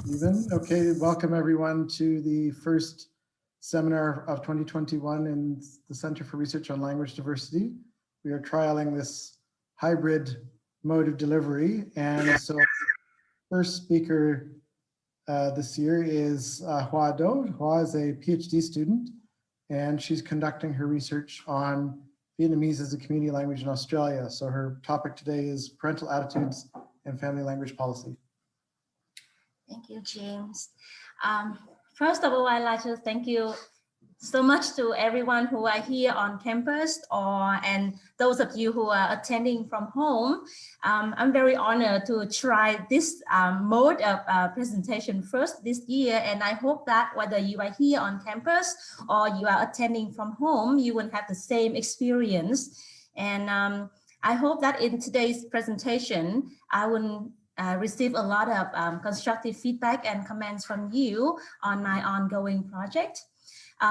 Even. Okay, welcome everyone to the first seminar of 2021 in the Center for Research on Language Diversity. We are trialing this hybrid mode of delivery, and so first speaker this year is Hoa Do. Hoa is a PhD student, and she's conducting her research on Vietnamese as a community language in Australia. So her topic today is parental attitudes and family language policy. Thank you, James. First of all, I'd like to thank you so much to everyone who are here on campus and those of you who are attending from home. I'm very honored to try this mode of presentation first this year, and I hope that whether you are here on campus or you are attending from home, you will have the same experience. And I hope that in today's presentation, I will receive a lot of constructive feedback and comments from you on my ongoing project.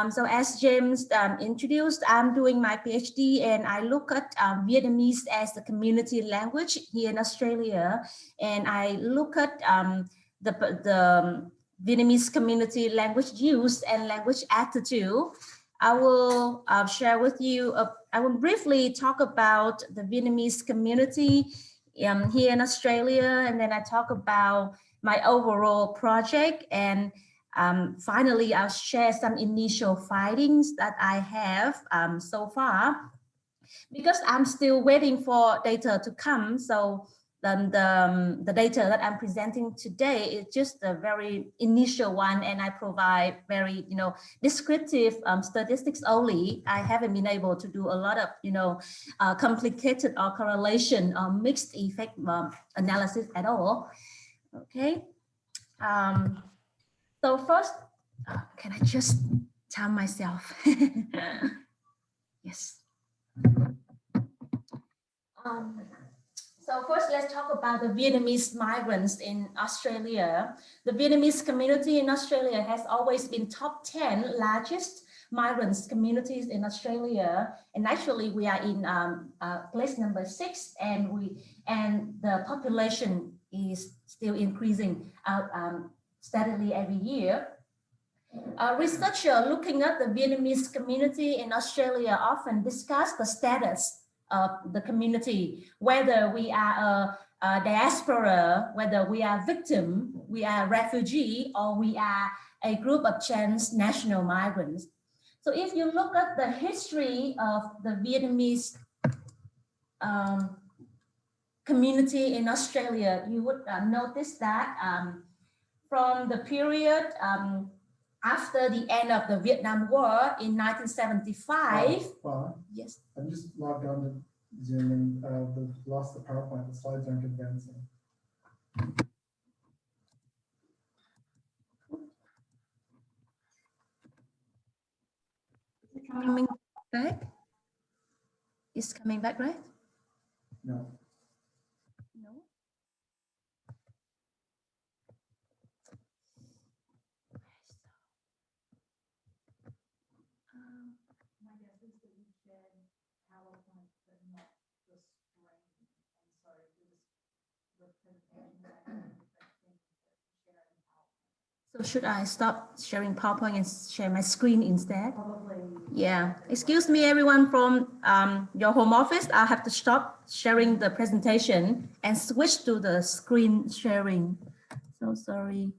So as James introduced, I'm doing my PhD and I look at Vietnamese as the community language here in Australia. And I look at the Vietnamese community language use and language attitude. I will share with you, I will briefly talk about the Vietnamese community here in Australia, and then I talk about my overall project, and finally I'll share some initial findings that I have so far, because I'm still waiting for data to come. So the data that I'm presenting today is just a very initial one, and I provide very descriptive statistics only. I haven't been able to do a lot of complicated or correlation or mixed effect analysis at all. Okay. So first, can I just tell myself? Yes. So first, let's talk about the Vietnamese migrants in Australia. The Vietnamese community in Australia has always been top 10 largest migrants communities in Australia, and actually we are in place number 6, and the population is still increasing steadily every year. Researchers looking at the Vietnamese community in Australia often discuss the status of the community, whether we are a diaspora, whether we are victim, we are refugee, or we are a group of transnational migrants. So if you look at the history of the Vietnamese community in Australia, you would notice that from the period after the end of the Vietnam War in 1975. Yes. I'm just logged on to Zoom and lost the PowerPoint. The slides aren't advancing. Coming back? It's coming back, right? No. No. So should I stop sharing PowerPoint and share my screen instead? Probably. Yeah. Excuse me, everyone from your home office. I'll have to stop sharing the presentation and switch to the screen sharing. So sorry.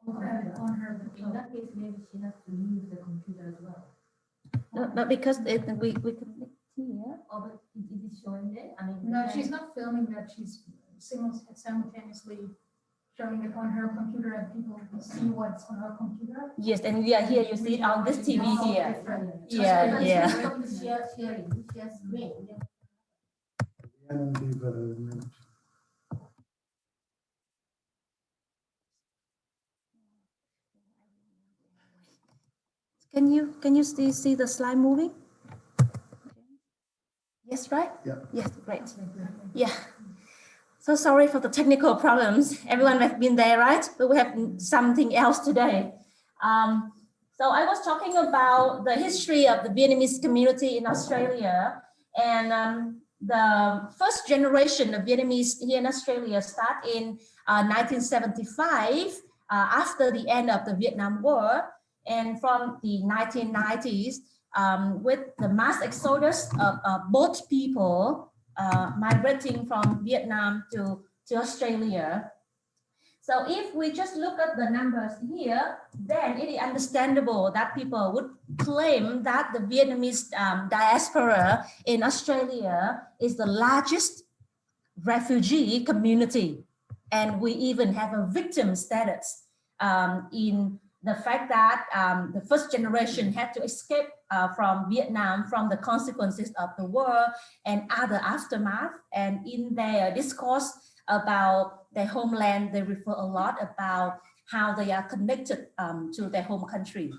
On her, in that case, maybe she has to use the computer as well. No, because we connect here. Oh, but it is showing it? I mean, no, she's not filming that. She's simultaneously showing it on her computer, and people can see what's on her computer. Yes, and yeah, here you see it on this TV here. Yeah, yeah. Sharing, share screen. Can you see the slide moving? Yes, right? Yeah. Yes, great. Yeah. So sorry for the technical problems. Everyone has been there, right? But we have something else today. So I was talking about the history of the Vietnamese community in Australia, and the first generation of Vietnamese here in Australia start in 1975 after the end of the Vietnam War, and from the 1990s with the mass exodus of both people migrating from Vietnam to Australia. So if we just look at the numbers here, then it is understandable that people would claim that the Vietnamese diaspora in Australia is the largest refugee community. And we even have a victim status in the fact that the first generation had to escape from Vietnam from the consequences of the war and other aftermath. And in their discourse about their homeland, they refer a lot about how they are connected to their home country.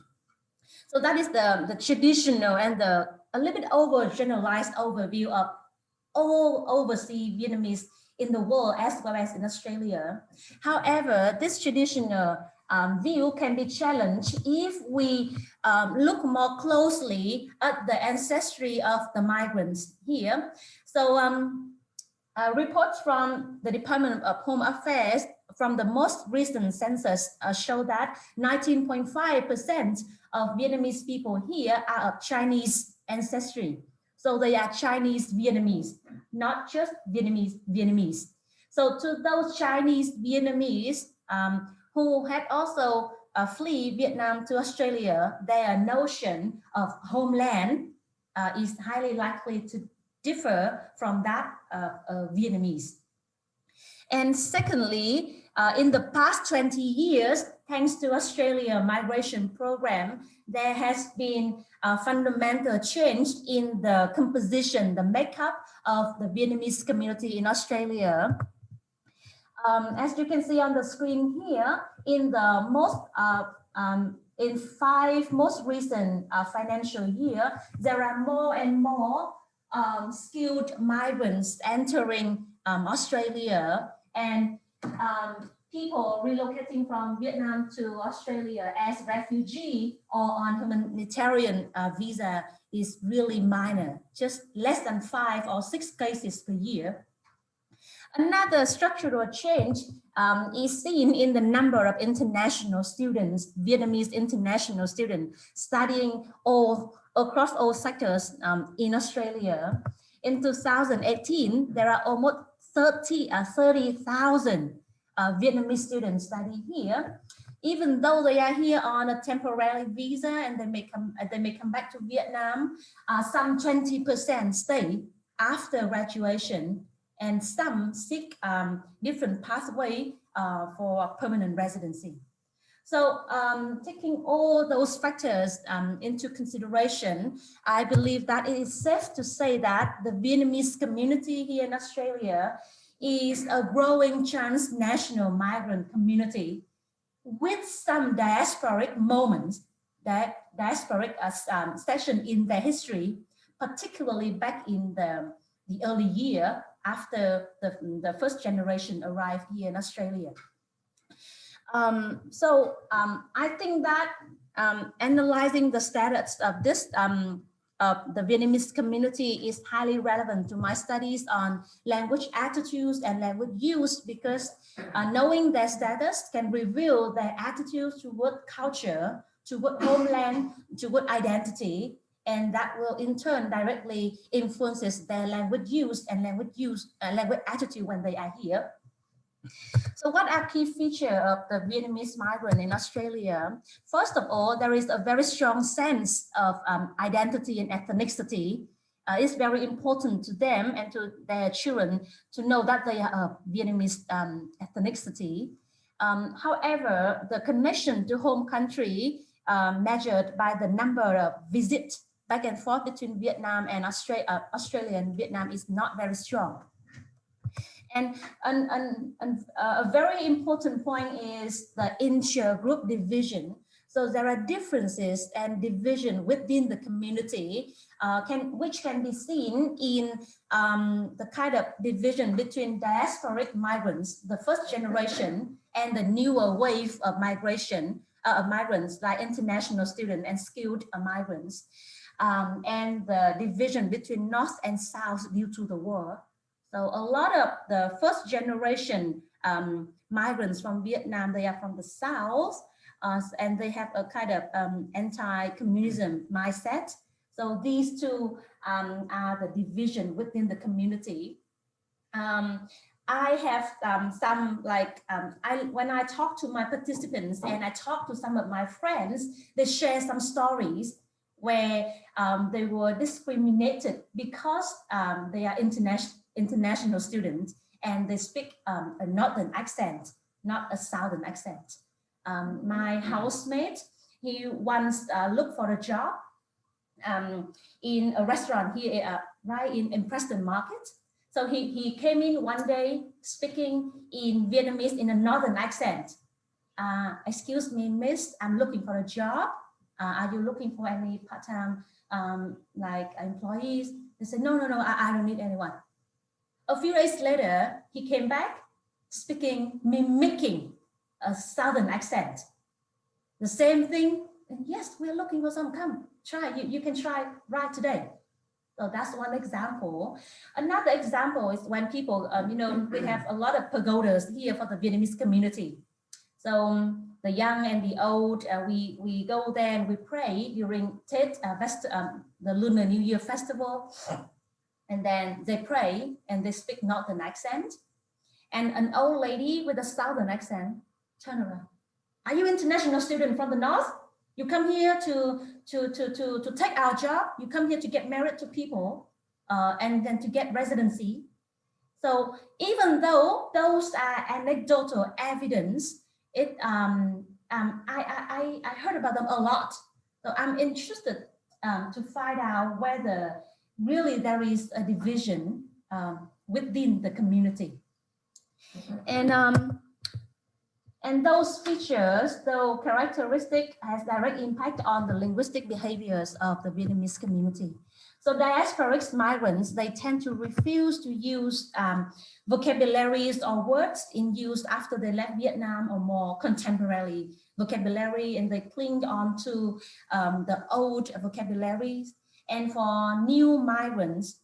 So that is the traditional and a little bit overgeneralized overview of all overseas Vietnamese in the world as well as in Australia. However, this traditional view can be challenged if we look more closely at the ancestry of the migrants here. So reports from the Department of Home Affairs from the most recent census show that 19.5% of Vietnamese people here are of Chinese ancestry. So they are Chinese Vietnamese, not just Vietnamese. So to those Chinese Vietnamese who had also flee Vietnam to Australia, their notion of homeland is highly likely to differ from that Vietnamese. And secondly, in the past 20 years, thanks to Australia migration program, there has been a fundamental change in the composition, the makeup of the Vietnamese community in Australia. As you can see on the screen here, in the in 5 most recent financial year, there are more and more skilled migrants entering Australia, and people relocating from Vietnam to Australia as refugee or on humanitarian visa is really minor, just less than 5 or 6 cases per year. Another structural change is seen in the number of international students, Vietnamese international students studying across all sectors in Australia. In 2018, there are almost 30,000 Vietnamese students studying here. Even though they are here on a temporary visa and they may come back to Vietnam, some 20% stay after graduation, and some seek different pathway for permanent residency. So taking all those factors into consideration, I believe that it is safe to say that the Vietnamese community here in Australia is a growing transnational migrant community with some diasporic moments, diasporic session in their history, particularly back in the early year after the first generation arrived here in Australia. I think that analyzing the status of this the Vietnamese community is highly relevant to my studies on language attitudes and language use, because knowing their status can reveal their attitudes toward culture, toward homeland, toward identity, and that will in turn directly influences their language use and language attitude when they are here. So what are key features of the Vietnamese migrant in Australia? First of all, there is a very strong sense of identity and ethnicity. It's very important to them and to their children to know that they are of Vietnamese ethnicity. However, the connection to home country measured by the number of visits back and forth between Vietnam and Australia and Vietnam is not very strong. And a very important point is the inter-group division. So there are differences and division within the community, which can be seen in the kind of division between diasporic migrants, the first generation, and the newer wave of migration of migrants like international students and skilled migrants. and the division between North and South due to the war. So a lot of the first generation migrants from Vietnam, they are from the South, and they have a kind of anti-communism mindset. So these two are the division within the community. I have some like, when I talk to my participants and I talk to some of my friends, they share some stories where they were discriminated because they are international students and they speak a northern accent, not a southern accent. My housemate, he once looked for a job in a restaurant here, right in Preston Market. So he came in one day speaking in Vietnamese in a northern accent. Excuse me, miss, I'm looking for a job. Are you looking for any part-time like employees? They said, no, I don't need anyone. A few days later, he came back speaking, mimicking a southern accent. The same thing, and yes, we're looking for some, come, try, you can try right today. So that's one example. Another example is when people, you know, we have a lot of pagodas here for the Vietnamese community. So the young and the old, we go there and we pray during Tết, the Lunar New Year festival. And then they pray and they speak northern accent. And an old lady with a southern accent turn around. Are you international student from the north? You come here to take our job. You come here to get married to people and then to get residency. So even though those are anecdotal evidence, I heard about them a lot. So I'm interested to find out whether really there is a division within the community. And those features, though characteristic, has direct impact on the linguistic behaviors of the Vietnamese community. So diasporic migrants, they tend to refuse to use vocabularies or words in use after they left Vietnam or more contemporary vocabulary, and they cling on to the old vocabularies. And for new migrants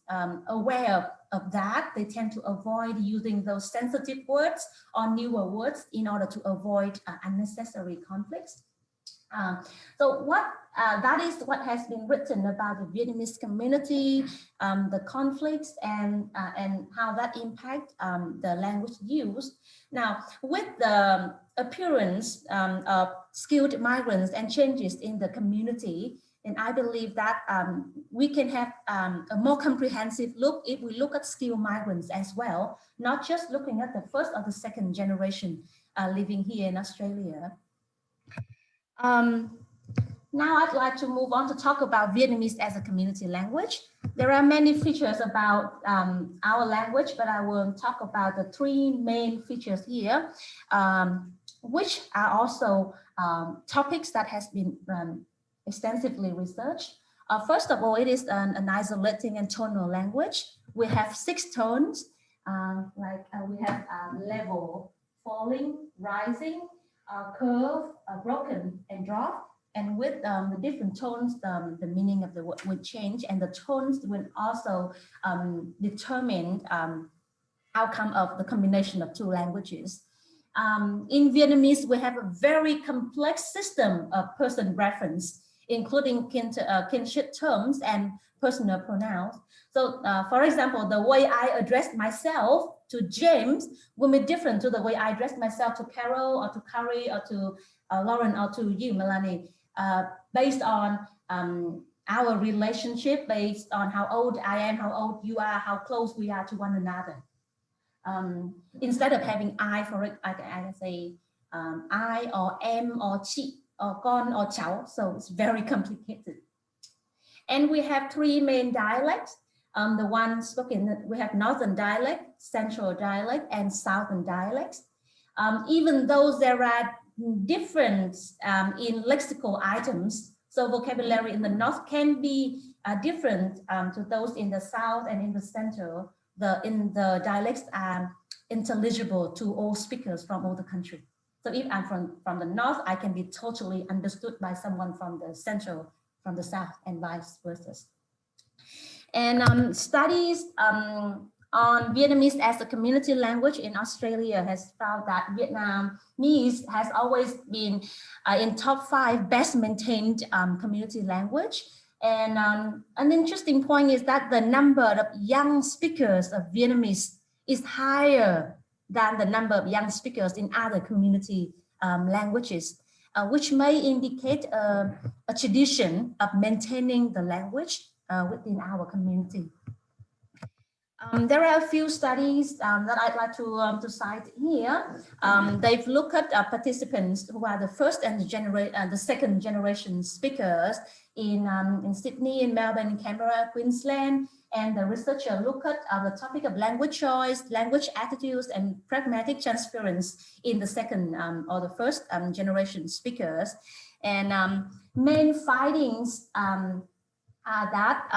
aware of that, they tend to avoid using those sensitive words or newer words in order to avoid unnecessary conflicts. So that is what has been written about the Vietnamese community, the conflicts, and how that impact the language use. Now, with the appearance of skilled migrants and changes in the community, and I believe that we can have a more comprehensive look if we look at skilled migrants as well, not just looking at the first or the second generation living here in Australia. Now I'd like to move on to talk about Vietnamese as a community language. There are many features about our language, but I will talk about the three main features here, which are also topics that has been extensively researched. First of all, it is an isolating and tonal language. We have 6 tones, we have level, falling, rising, curve, broken, and drop. And with the different tones, the meaning of the word will change, and the tones will also determine outcome of the combination of 2 languages. In Vietnamese, we have a very complex system of person reference, including kinship terms and personal pronouns. So, for example, the way I address myself to James will be different to the way I address myself to Carol or to Carrie or to Lauren or to you, Melanie, based on our relationship, based on how old I am, how old you are, how close we are to one another. Instead of having I for it, I can say I or em or chị or con or cháu, so it's very complicated. And we have 3 main dialects. The one spoken, we have Northern dialect, Central dialect, and Southern dialects. Even though there are difference in lexical items, so vocabulary in the North can be different to those in the South and in the Central. The dialects are intelligible to all speakers from all the country. So if I'm from the North, I can be totally understood by someone from the Central from the South and vice versa. And studies on Vietnamese as a community language in Australia has found that Vietnamese has always been in top 5 best maintained community language. And an interesting point is that the number of young speakers of Vietnamese is higher than the number of young speakers in other community languages, which may indicate a tradition of maintaining the language within our community. There are a few studies that I'd like to cite here. They've looked at participants who are the first and the second generation speakers in Sydney, in Melbourne, Canberra, Queensland. And the researcher looked at the topic of language choice, language attitudes, and pragmatic transference in the second or the first generation speakers. And main findings are that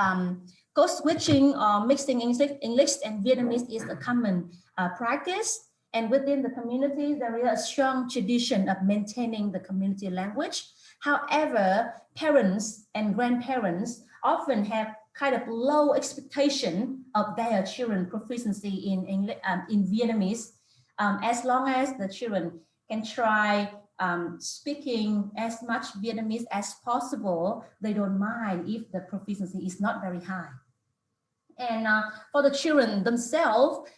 code switching or mixing English and Vietnamese is a common practice. And within the community, there is a strong tradition of maintaining the community language. However, parents and grandparents often have kind of low expectation of their children's proficiency in Vietnamese, as long as the children can try speaking as much Vietnamese as possible. They don't mind if the proficiency is not very high. And for the children themselves,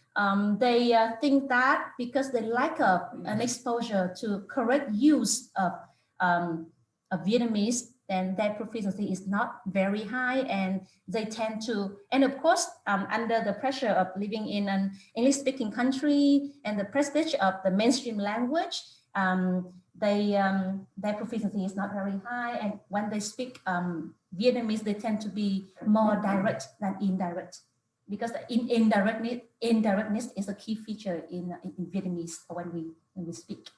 they think that because they lack an exposure to correct use of Vietnamese, then their proficiency is not very high, and they tend to, and of course, under the pressure of living in an English-speaking country and the prestige of the mainstream language, their proficiency is not very high, and when they speak Vietnamese, they tend to be more direct than indirect, because indirectness is a key feature in Vietnamese when we speak.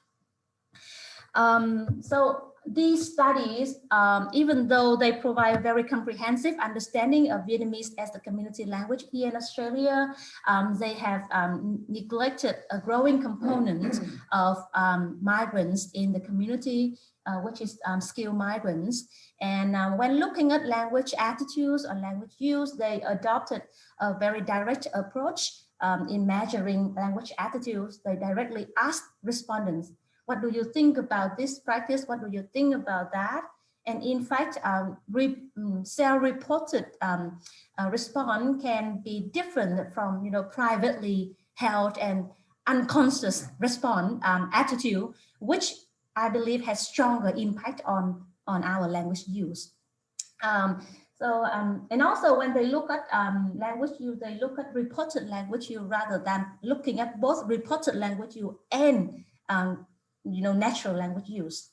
So these studies, even though they provide very comprehensive understanding of Vietnamese as the community language here in Australia, they have neglected a growing component of migrants in the community, which is skilled migrants. And when looking at language attitudes or language use, they adopted a very direct approach in measuring language attitudes. They directly asked respondents, what do you think about this practice? What do you think about that? And in fact, self-reported response can be different from privately held and unconscious response attitude, which I believe has stronger impact on our language use. And also when they look at language use, they look at reported language use rather than looking at both reported language use and natural language use.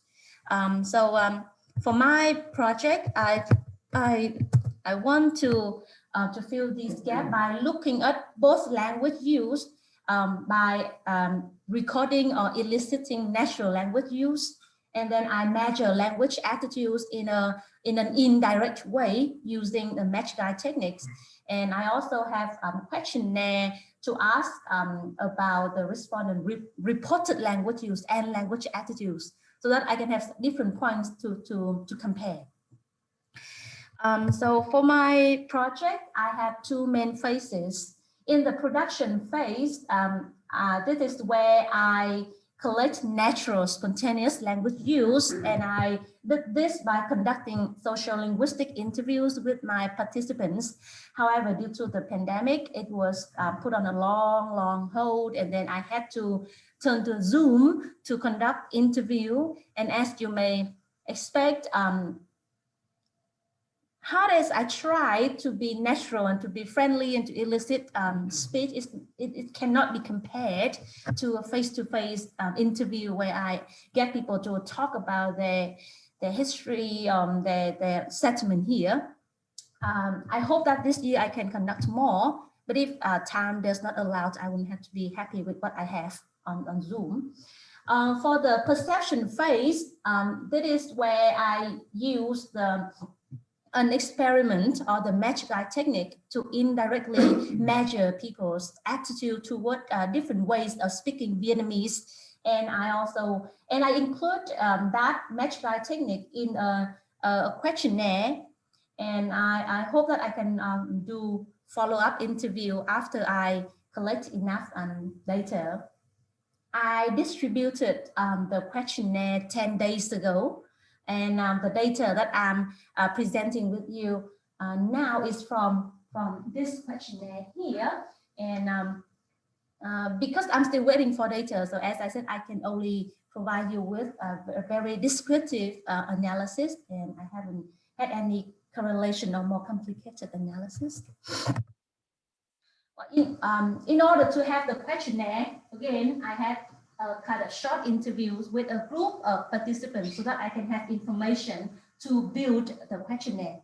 For my project, I want to fill this gap by looking at both language use by recording or eliciting natural language use, and then I measure language attitudes in an indirect way using the match guide techniques. And I also have a questionnaire to ask about the respondent reported language use and language attitudes, so that I can have different points to compare. So for my project, I have 2 main phases. In the production phase, this is where I collect natural spontaneous language use, and I did this by conducting social linguistic interviews with my participants. However, due to the pandemic, it was put on a long hold, and then I had to turn to Zoom to conduct interview. And as you may expect, hard as I try to be natural and to be friendly and to elicit speech, it cannot be compared to a face-to-face interview where I get people to talk about their history, their settlement here. I hope that this year I can conduct more, but if time does not allow, I will have to be happy with what I have on Zoom. For the perception phase, that is where I use an experiment or the match guide technique to indirectly measure people's attitude toward different ways of speaking Vietnamese. And I include that match guide technique in a questionnaire And I hope that I can do follow-up interview after I collect enough data. I distributed the questionnaire 10 days ago, and the data that I'm presenting with you now is from this questionnaire here. And because I'm still waiting for data, so as I said, I can only provide you with a very descriptive analysis, and I haven't had any correlation or more complicated analysis. In order to have the questionnaire, again, I had kind of short interviews with a group of participants so that I can have information to build the questionnaire.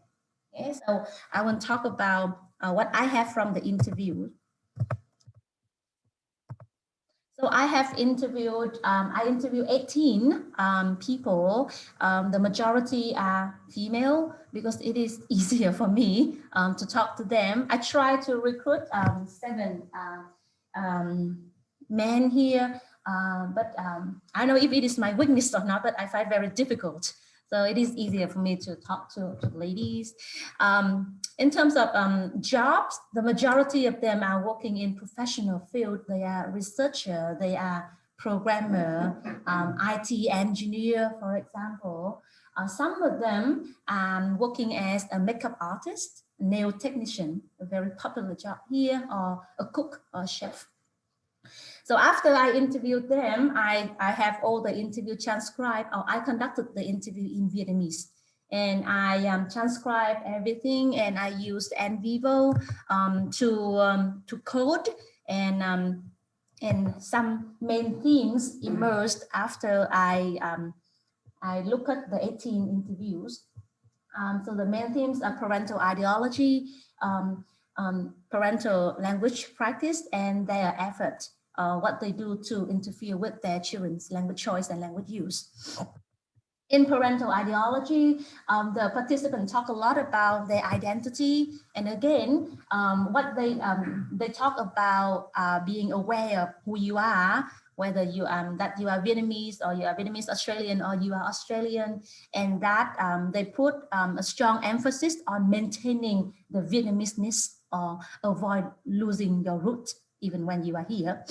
Okay, so I will talk about what I have from the interview. So I have interviewed, I interviewed 18 people. The majority are female because it is easier for me to talk to them. I try to recruit 7 men here, but I know if it is my weakness or not, but I find very difficult. So it is easier for me to talk to ladies. In terms of jobs, the majority of them are working in professional field. They are researcher, they are programmer, IT engineer, for example. Some of them are working as a makeup artist, nail technician, a very popular job here, or a cook or chef. So after I interviewed them, I have all the interview transcribed, or I conducted the interview in Vietnamese. And I transcribed everything, and I used NVivo to code, and some main themes emerged after I looked at the 18 interviews. So the main themes are parental ideology, parental language practice, and their effort, what they do to interfere with their children's language choice and language use. In parental ideology, the participants talk a lot about their identity, and again, what they talk about being aware of who you are, whether you that you are Vietnamese, or you are Vietnamese Australian, or you are Australian, and that they put a strong emphasis on maintaining the Vietnamese-ness or avoid losing your root even when you are here.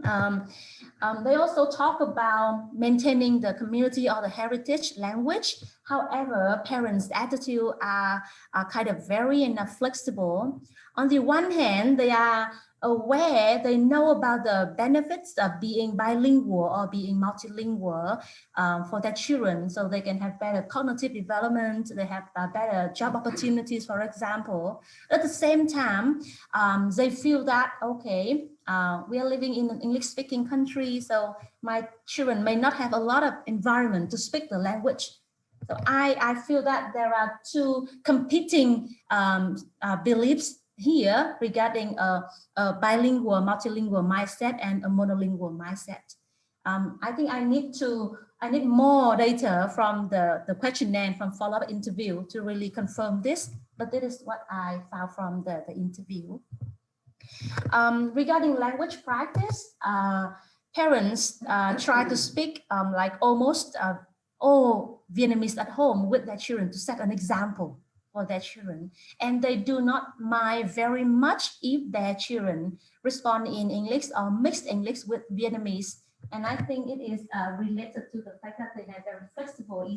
They also talk about maintaining the community or the heritage language. However, parents' attitude are kind of very and flexible. On the one hand, they are aware, they know about the benefits of being bilingual or being multilingual for their children, so they can have better cognitive development, they have better job opportunities, for example. At the same time, they feel that, okay, we are living in an English-speaking country, so my children may not have a lot of environment to speak the language. So I feel that there are two competing beliefs here regarding a bilingual, multilingual mindset and a monolingual mindset. I think I need more data from the questionnaire and from follow-up interview to really confirm this, but this is what I found from the interview. Regarding language practice, parents try to speak like almost all Vietnamese at home with their children to set an example for their children, and they do not mind very much if their children respond in English or mixed English with Vietnamese. And I think it is related to the fact that they have very flexible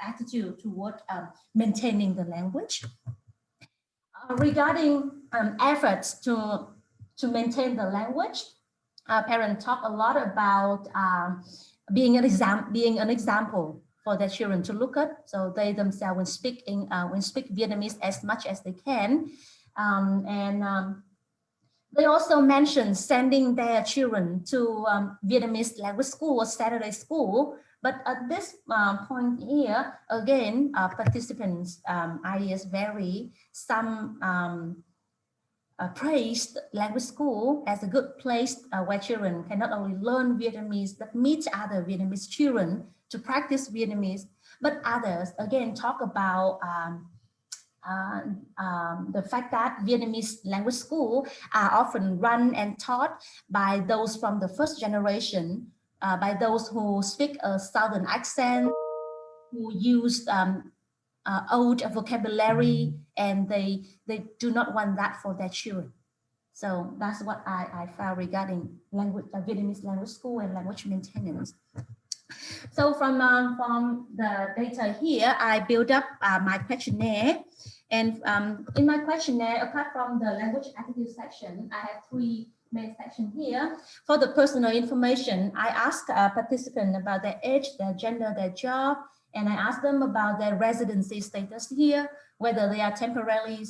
attitude toward maintaining the language. Regarding efforts to maintain the language, parents talk a lot about being an example for their children to look at, so they themselves will speak Vietnamese as much as they can, they also mentioned sending their children to Vietnamese language school or Saturday school. But at this point here, again, participants' ideas vary. Some praised language school as a good place where children can not only learn Vietnamese, but meet other Vietnamese children to practice Vietnamese. But others, again, talk about the fact that Vietnamese language schools are often run and taught by those from the first generation, by those who speak a Southern accent, who use old vocabulary, and they do not want that for their children. So that's what I found regarding language, Vietnamese language school and language maintenance. So from the data here, I built up my questionnaire. And in my questionnaire, apart from the language attitude section, I have 3 main sections here. For the personal information, I asked a participant about their age, their gender, their job, and I asked them about their residency status here, whether they are temporarily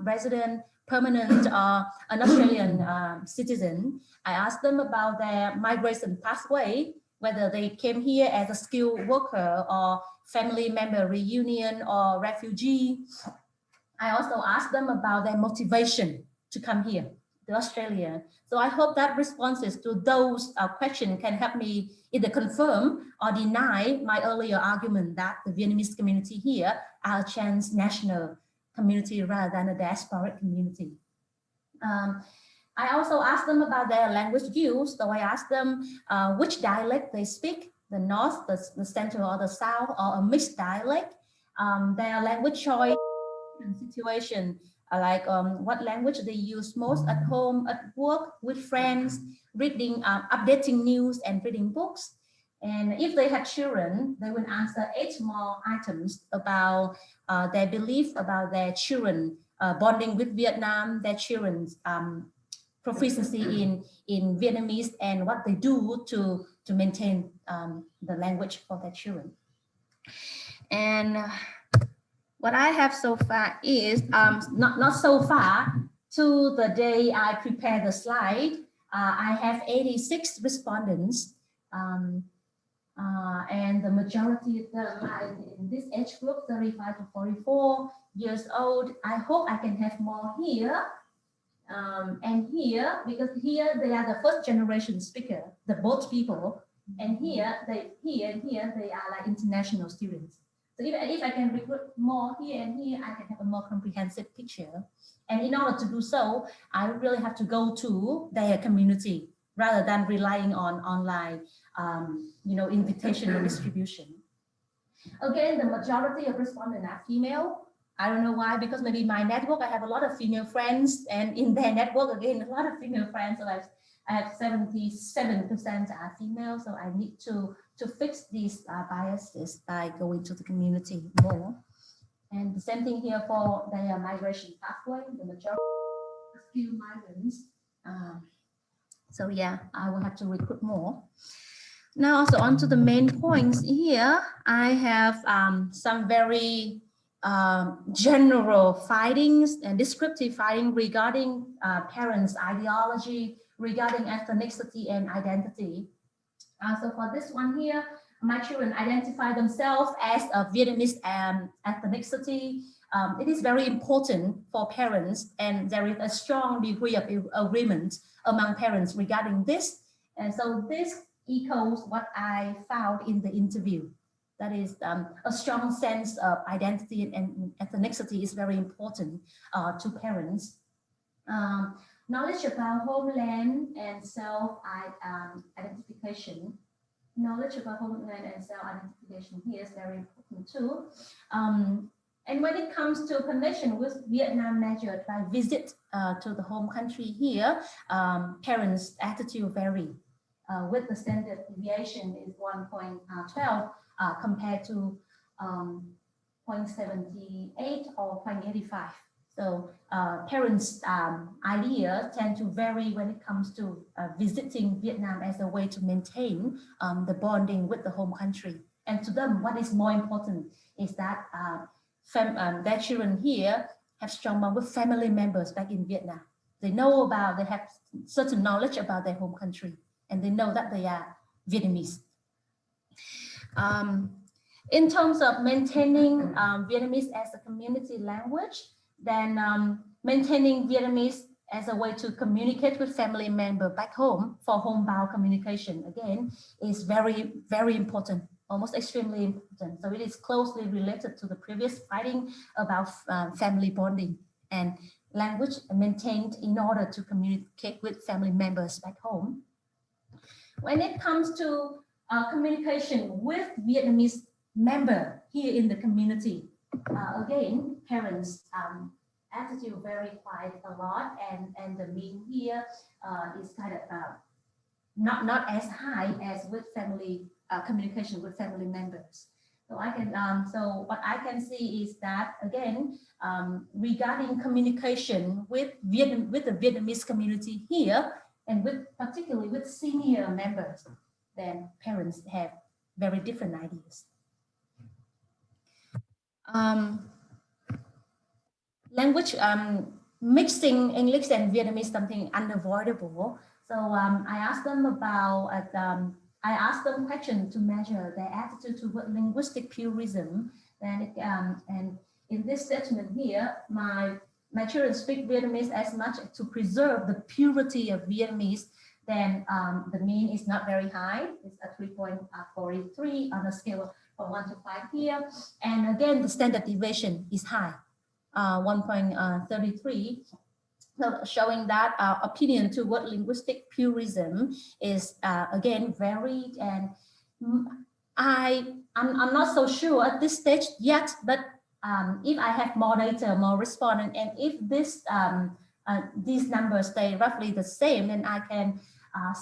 resident, permanent, or an Australian citizen. I asked them about their migration pathway, whether they came here as a skilled worker or family member reunion or refugee. I also asked them about their motivation to come here to Australia. So I hope that responses to those questions can help me either confirm or deny my earlier argument that the Vietnamese community here are a transnational community rather than a diasporic community. I also asked them about their language views. So I asked them which dialect they speak, the North, the Central, or the South, or a mixed dialect, their language choice and situation, like what language they use most at home, at work, with friends, reading, updating news and reading books. And if they have children, they will answer 8 more items about their belief about their children bonding with Vietnam, their children's proficiency in Vietnamese, and what they do to maintain the language for their children. And what I have so far is, not so far, to the day I prepared the slide, I have 86 respondents, and the majority of them are in this age group, 35 to 44 years old. I hope I can have more here. And here, because here they are the first generation speaker, the both people, and here they are like international students. So if I can recruit more here and here, I can have a more comprehensive picture. And in order to do so, I really have to go to their community rather than relying on online, invitation or distribution. Again, the majority of respondents are female. I don't know why, because maybe my network, I have a lot of female friends, and in their network, again, a lot of female friends. So I have 77% are female. So I need to fix these biases by going to the community more. And the same thing here for their migration pathway, the majority of skilled migrants. So yeah, I will have to recruit more. Now also on to the main points here, I have some very general findings and descriptive findings regarding parents' ideology, regarding ethnicity and identity. So for this one here, my children identify themselves as a Vietnamese ethnicity. It is very important for parents, and there is a strong degree of agreement among parents regarding this. And so this echoes what I found in the interview. That is a strong sense of identity and ethnicity is very important to parents. Knowledge about homeland and self-identification. Knowledge about homeland and self-identification here is very important too. And when it comes to connection with Vietnam measured by visit to the home country here, parents' attitude vary. With the standard deviation is 1.12 compared to 0.78 or 0.85. So parents' ideas tend to vary when it comes to visiting Vietnam as a way to maintain the bonding with the home country. And to them, what is more important is that their children here have strong bond with family members back in Vietnam. They have certain knowledge about their home country, and they know that they are Vietnamese. In terms of maintaining Vietnamese as a community language, then maintaining Vietnamese as a way to communicate with family members back home for homebound communication, again, is very, very important, almost extremely important. So it is closely related to the previous finding about family bonding and language maintained in order to communicate with family members back home. When it comes to communication with Vietnamese member here in the community, again, parents' attitude vary quite a lot, and the mean here is kind of not as high as with family communication with family members. So so what I can see is that again, regarding communication with the Vietnamese community here, and particularly with senior members, then parents have very different ideas. Language mixing English and Vietnamese is something unavoidable. So I asked them about I asked them questions to measure their attitude toward linguistic purism. And in this statement here, my children speak Vietnamese as much to preserve the purity of Vietnamese. Then the mean is not very high. It's a 3.43 on a scale from 1 to 5 here. And again, the standard deviation is high, 1.33. So showing that our opinion toward linguistic purism is again varied, and I'm not so sure at this stage yet, but if I have more data, more respondents, and if these numbers stay roughly the same, then I can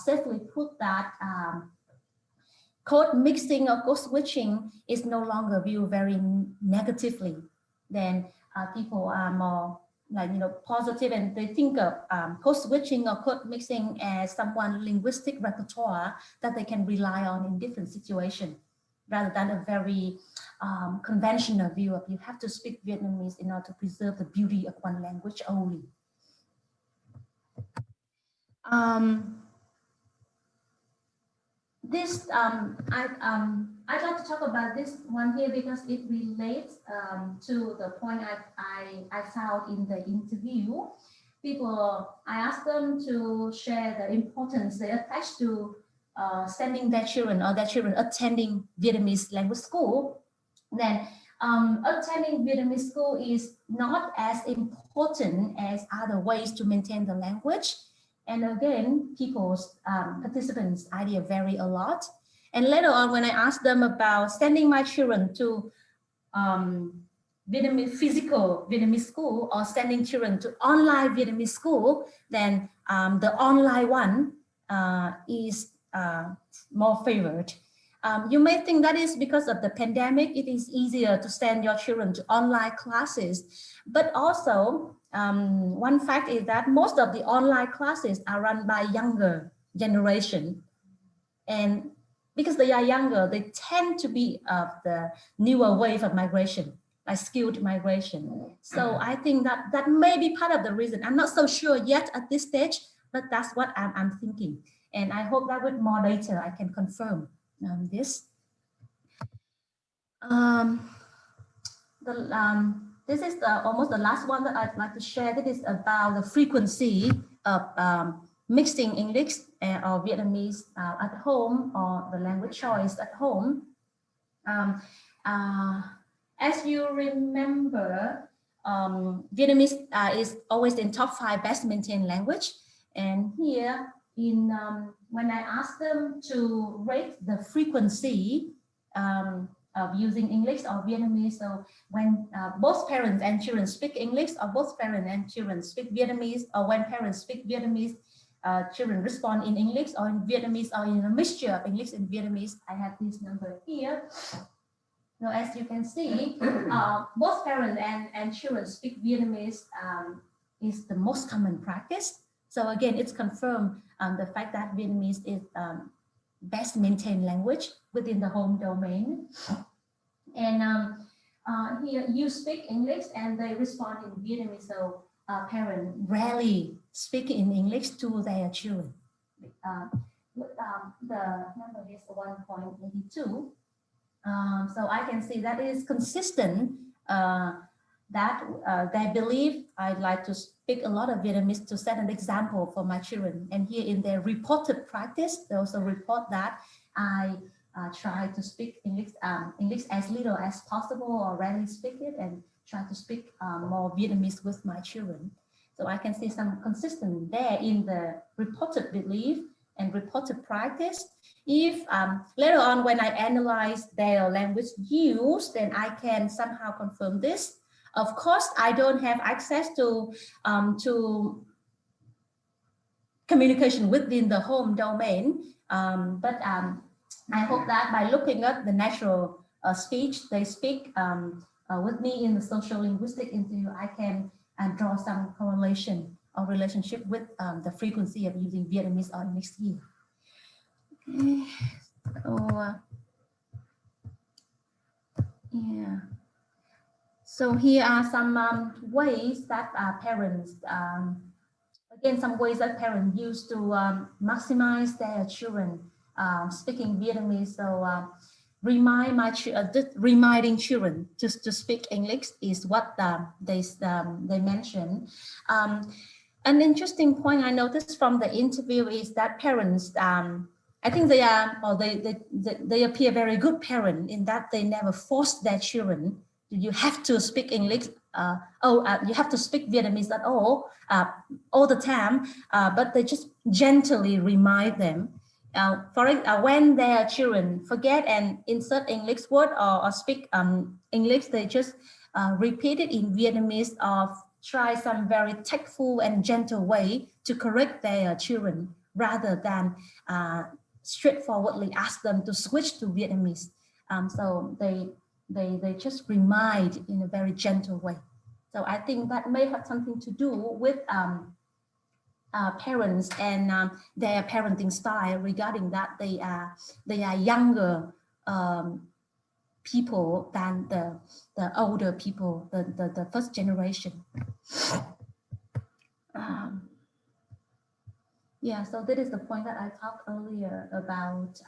safely put that code mixing or code switching is no longer viewed very negatively. Then people are more positive, and they think of code switching or code mixing as someone linguistic repertoire that they can rely on in different situations, rather than a very conventional view of you have to speak Vietnamese in order to preserve the beauty of one language only. I'd like to talk about this one here because it relates to the point I found in the interview. I asked them to share the importance they attach to sending their children or their children attending Vietnamese language school. Then attending Vietnamese school is not as important as other ways to maintain the language. And again, participants' idea vary a lot. And later on, when I asked them about sending my children to physical Vietnamese school or sending children to online Vietnamese school, then the online one is more favored. You may think that is because of the pandemic. It is easier to send your children to online classes, but also one fact is that most of the online classes are run by younger generation, and because they are younger, they tend to be of the newer wave of migration, like skilled migration. So I think that may be part of the reason. I'm not so sure yet at this stage, but that's what I'm thinking. And I hope that with more data, I can confirm this. This is almost the last one that I'd like to share. This is about the frequency of mixing English or Vietnamese at home, or the language choice at home. As you remember, Vietnamese is always in top 5 best maintained language. And here, when I asked them to rate the frequency of using English or Vietnamese, so when both parents and children speak English, or both parents and children speak Vietnamese, or when parents speak Vietnamese, children respond in English or in Vietnamese, or in a mixture of English and Vietnamese, I have this number here. So as you can see, both parents and children speak Vietnamese is the most common practice. So again, it's confirmed the fact that Vietnamese is best maintained language within the home domain. And here you speak English and they respond in Vietnamese. So parents rarely speak in English to their children. The number is 1.82. So I can see that is consistent that they believe I'd like to speak a lot of Vietnamese to set an example for my children. And here in their reported practice, they also report that I try to speak English as little as possible, or rarely speak it, and try to speak more Vietnamese with my children. So I can see some consistency there in the reported belief. and reported practice. If later on when I analyze their language use, then I can somehow confirm this. Of course, I don't have access to communication within the home domain, but I hope that by looking at the natural speech they speak with me in the social linguistic interview, I can draw some correlation or relationship with the frequency of using Vietnamese or mixed here. Okay. So, yeah. So here are some ways that parents, again, some ways that parents use to maximize their children speaking Vietnamese. So reminding children to speak English is what they mentioned. An interesting point I noticed from the interview is that parents, I think they are, or they appear very good parents in that they never force their children. You have to speak English. You have to speak Vietnamese at all the time, but they just gently remind them. When their children forget and insert English word or speak English, they just repeat it in Vietnamese or try some very tactful and gentle way to correct their children rather than straightforwardly ask them to switch to Vietnamese. So they just remind in a very gentle way. So I think that may have something to do with parents and their parenting style regarding that they are younger people than the older people, the first generation. Yeah, so that is the point that I talked earlier about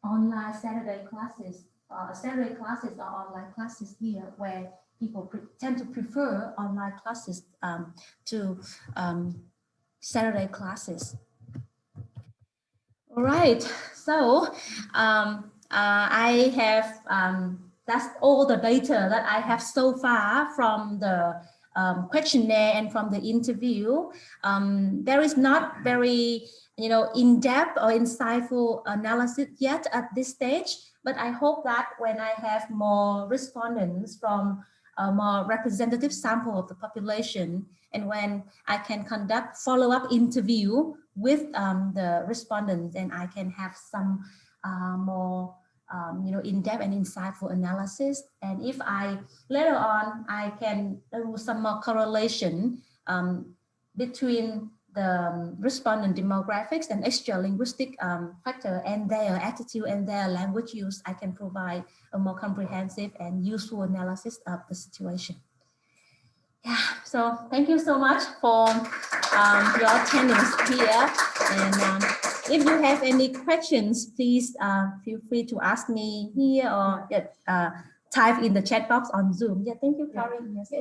online Saturday classes. Saturday classes or online classes here, where people tend to prefer online classes to Saturday classes. All right, so I have, that's all the data that I have so far from the questionnaire and from the interview. There is not very, in-depth or insightful analysis yet at this stage, but I hope that when I have more respondents from a more representative sample of the population, and when I can conduct follow-up interview with the respondents, and I can have some more in-depth and insightful analysis. And if later on I can do some more correlation between the respondent demographics and extra-linguistic factor and their attitude and their language use, I can provide a more comprehensive and useful analysis of the situation. Yeah, so thank you so much for your attendance here. And if you have any questions, please feel free to ask me here or type in the chat box on Zoom. Yeah, thank you, Karin. Yes.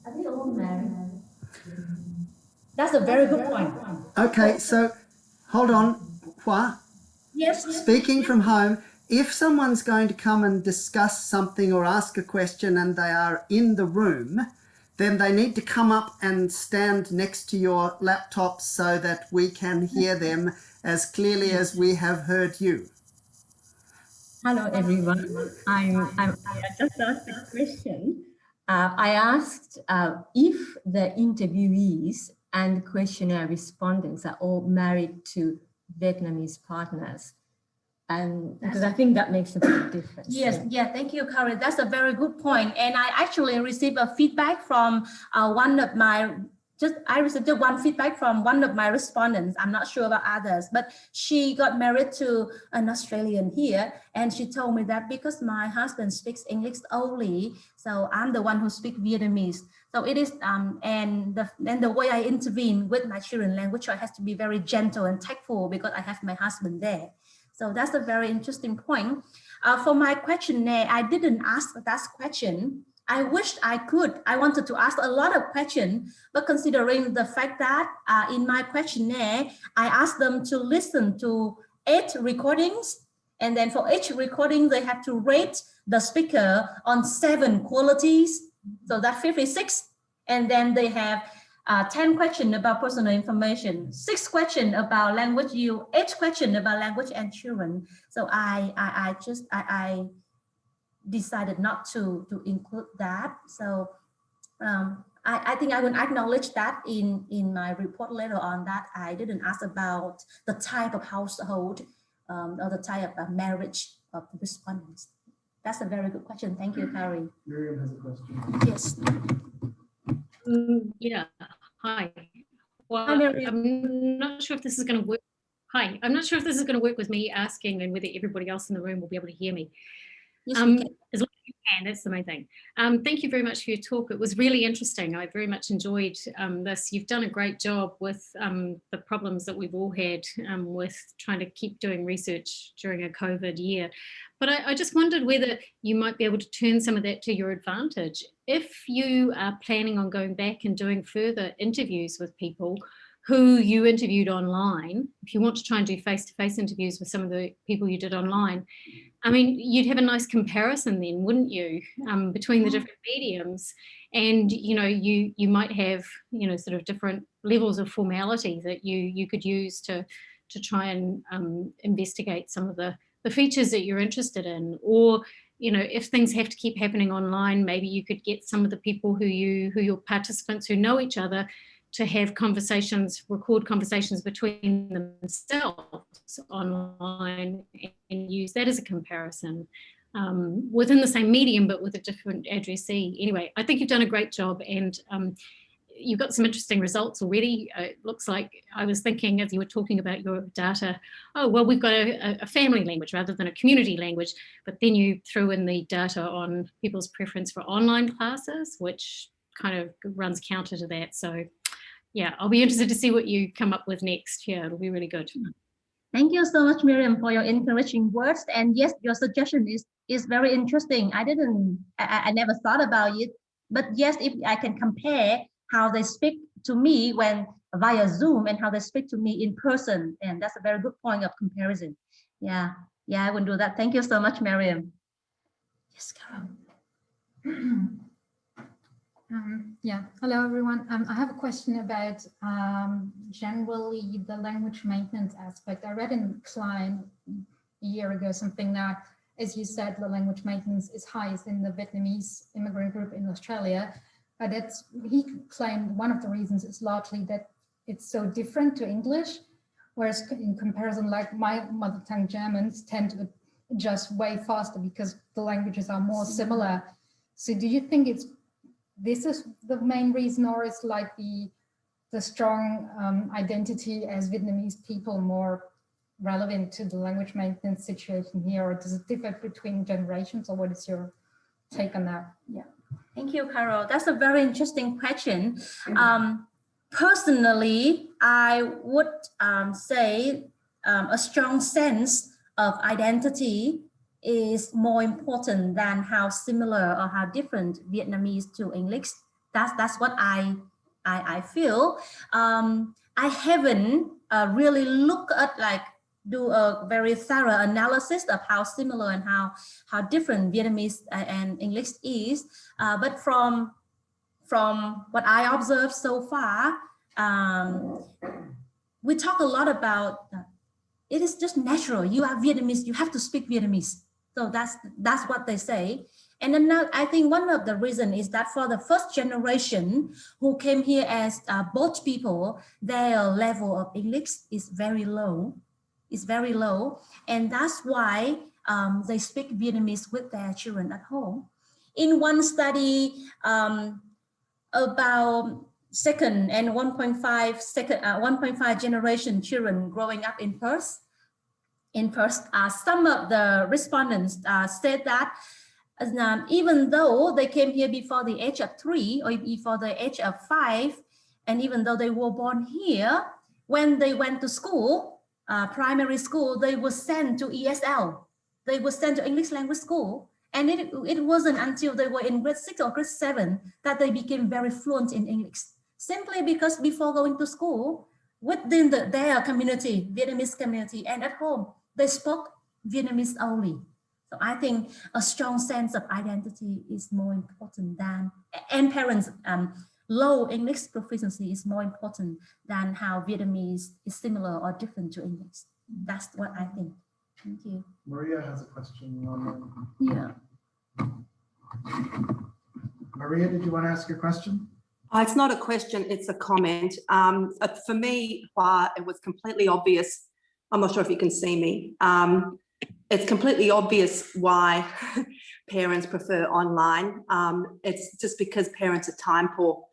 Are they all married? That's a very good point. Okay, so hold on, Hoa. Yes. Speaking from home, if someone's going to come and discuss something or ask a question and they are in the room, then they need to come up and stand next to your laptop so that we can hear them as clearly as we have heard you. Hello, everyone. I just asked a question. I asked if the interviewees and questionnaire respondents are all married to Vietnamese partners, and because I think that makes a big difference. Yes, yeah, thank you, Karin. That's a very good point. And I actually received a feedback from I received one feedback from one of my respondents. I'm not sure about others, but she got married to an Australian here, and she told me that because my husband speaks English only, so I'm the one who speaks Vietnamese. So it is, and the way I intervene with my children's language has to be very gentle and tactful because I have my husband there. So that's a very interesting point. For my questionnaire, I didn't ask that question. I wished I could. I wanted to ask a lot of questions, but considering the fact that in my questionnaire, I asked them to listen to 8 recordings And then for each recording, they have to rate the speaker on 7 qualities. So that's 56. And then they have 10 questions about personal information, 6 questions about language use, 8 questions about language and children. So I decided not to include that. So I think I will acknowledge that in my report later on, that I didn't ask about the type of household or the type of marriage of the respondents. That's a very good question. Thank you, Carrie. Miriam has a question. Yes. Yeah, hi. Well, Hi, Miriam. I'm not sure if this is going to work. Hi, I'm not sure if this is going to work with me asking and whether everybody else in the room will be able to hear me. Yes, we can. As long as you can, that's the main thing. Thank you very much for your talk. It was really interesting. I very much enjoyed this. You've done a great job with the problems that we've all had with trying to keep doing research during a COVID year. But I just wondered whether you might be able to turn some of that to your advantage. If you are planning on going back and doing further interviews with people who you interviewed online, if you want to try and do face-to-face interviews with some of the people you did online, I mean, you'd have a nice comparison then, wouldn't you, between the different mediums? And, you know, you might have, you know, sort of different levels of formality that you could use to try and investigate some of the features that you're interested in. Or, you know, if things have to keep happening online, maybe you could get some of the people who your participants who know each other to have conversations, record conversations between themselves online and use that as a comparison within the same medium, but with a different addressee. Anyway, I think you've done a great job, and you've got some interesting results already. It looks like, I was thinking as you were talking about your data, oh, well, we've got a family language rather than a community language, but then you threw in the data on people's preference for online classes, which kind of runs counter to that. So yeah, I'll be interested to see what you come up with next. Yeah, it'll be really good. Thank you so much, Miriam, for your encouraging words. And yes, your suggestion is very interesting. I never thought about it, but yes, if I can compare how they speak to me when via Zoom and how they speak to me in person, and that's a very good point of comparison. Yeah, I will do that. Thank you so much, Miriam. Yes, Carol. Yeah, hello everyone. I have a question about generally the language maintenance aspect. I read in Klein a year ago something that, as you said, the language maintenance is highest in the Vietnamese immigrant group in Australia. But he claimed one of the reasons is largely that it's so different to English, whereas in comparison, like my mother tongue Germans tend to adjust way faster because the languages are more similar. So do you think this is the main reason, or is like the strong identity as Vietnamese people more relevant to the language maintenance situation here, or does it differ between generations, or what is your take on that? Yeah, thank you, Carol. That's a very interesting question. Personally, I would say a strong sense of identity is more important than how similar or how different Vietnamese to English. That's what I feel. I haven't really looked at do a very thorough analysis of how similar and how different Vietnamese and English is. But from what I observed so far, we talk a lot about it is just natural. You are Vietnamese, you have to speak Vietnamese. So that's what they say. And then now I think one of the reasons is that for the first generation who came here as both people, their level of English is very low. It's very low. And that's why they speak Vietnamese with their children at home. In one study, about second and 1.5 generation children growing up in Perth, some of the respondents said that even though they came here before the age of 3 or before the age of 5, and even though they were born here, when they went to school, primary school, they were sent to ESL. They were sent to English language school. And it wasn't until they were in grade 6 or grade 7 that they became very fluent in English. Simply because before going to school, within their community, Vietnamese community, and at home, they spoke Vietnamese only. So I think a strong sense of identity is more important than, and parents, low English proficiency is more important than how Vietnamese is similar or different to English. That's what I think. Thank you. Maria has a question online. Yeah. Maria, did you want to ask your question? It's not a question, it's a comment. For me, it was completely obvious. I'm not sure if you can see me. It's completely obvious why parents prefer online. It's just because parents are time poor,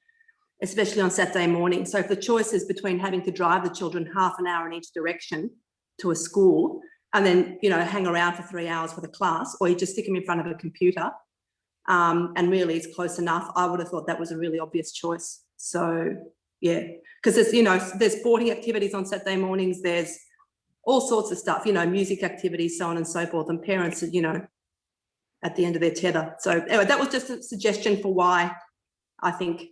especially on Saturday morning. So if the choice is between having to drive the children half an hour in each direction to a school and then, you know, hang around for 3 hours for the class, or you just stick them in front of a computer, and really it's close enough, I would have thought that was a really obvious choice. So yeah, because there's, you know, there's sporting activities on Saturday mornings, there's all sorts of stuff, you know, music activities, so on and so forth, and parents are, you know, at the end of their tether. So anyway, that was just a suggestion for why I think